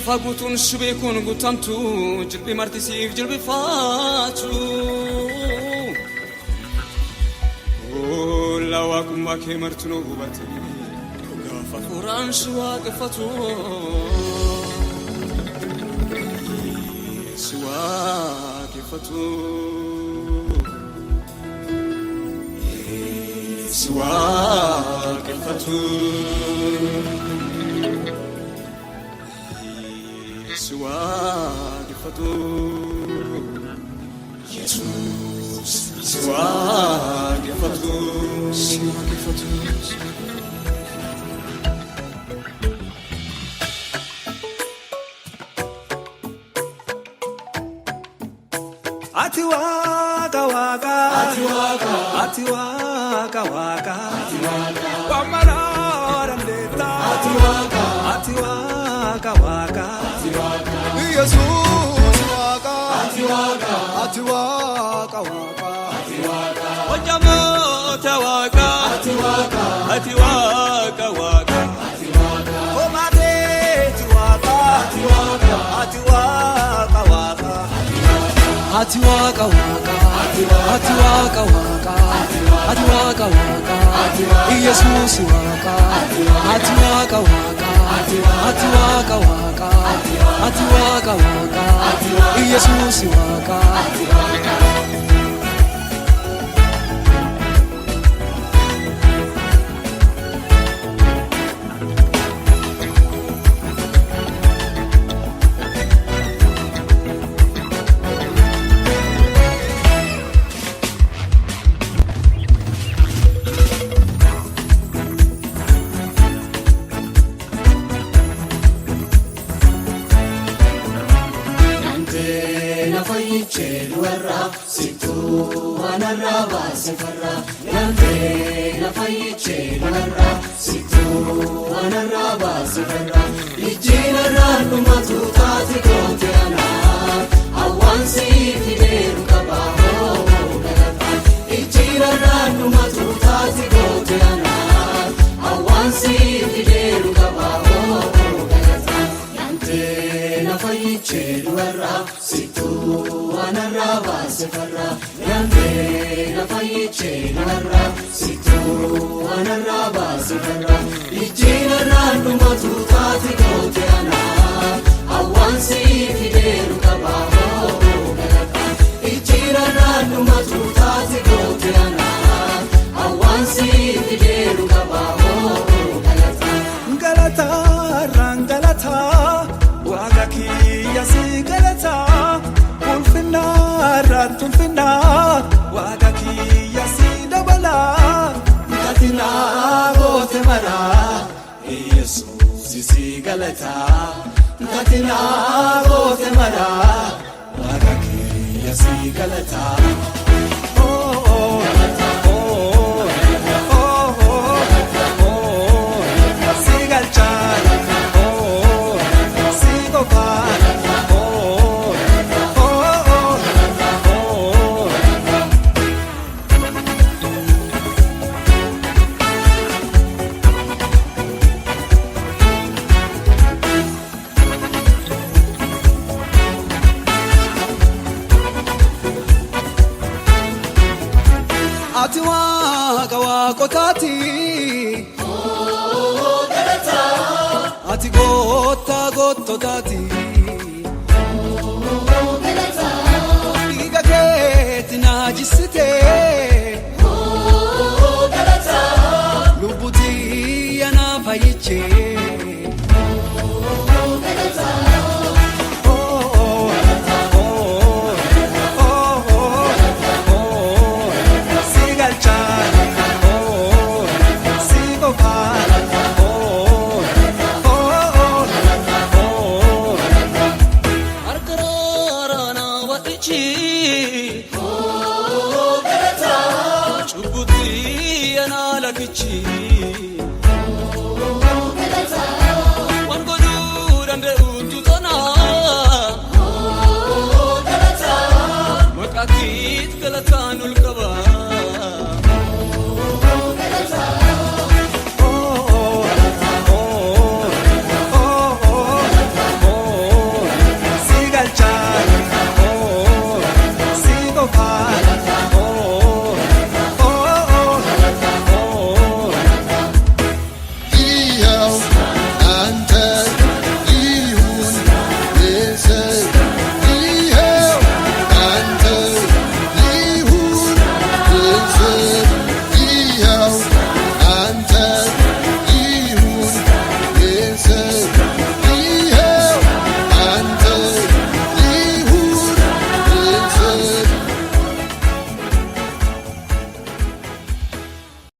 Fagutun shube kun gutamtu jilbi martisif jilbi faatu la waqma kemartunu gubati gafa quran shwa gafatu shwa gafatu shwa gafatu Swagifatu Jesus Swagifatu Swagifatu Ati waka waka Ati waka Ati waka waka Ati waka Wamara ndeta Ati waka Ati waka waka Jesus waka Ati waka Ati waka waka Ati waka Ojamo tawaka Ati waka Ati waka waka Ati waka Omate tiwaka Ati waka Ati waka waka Ati waka waka Ati waka waka Ati waka waka Jesus waka Ati waka waka Ati waka waka Ati waka waka Jesus waka Chelwarra situ anaraba sefarra yante na fai chelwarra situ anaraba sefarra ijina ranu matuta tikote ana awansi kideru kabaho galata ijina ranu matuta tikote ana awansi kideru kabaho galata yante na fai chelwarra situ anaraba sefarra yande na faiche narra situ anaraba sefarra ijina ranu matuta tikote ana awansi fideru kabaho galata ijina ranu matuta tikote ana awansi fideru kabaho galata galata rangalata wagaki yasi galata Ratun finna wagaki yasida bala katina gote mara Jesus isi galata katina gote mara wagaki yasi galata Ati waka wako tati galata Ati gota goto tati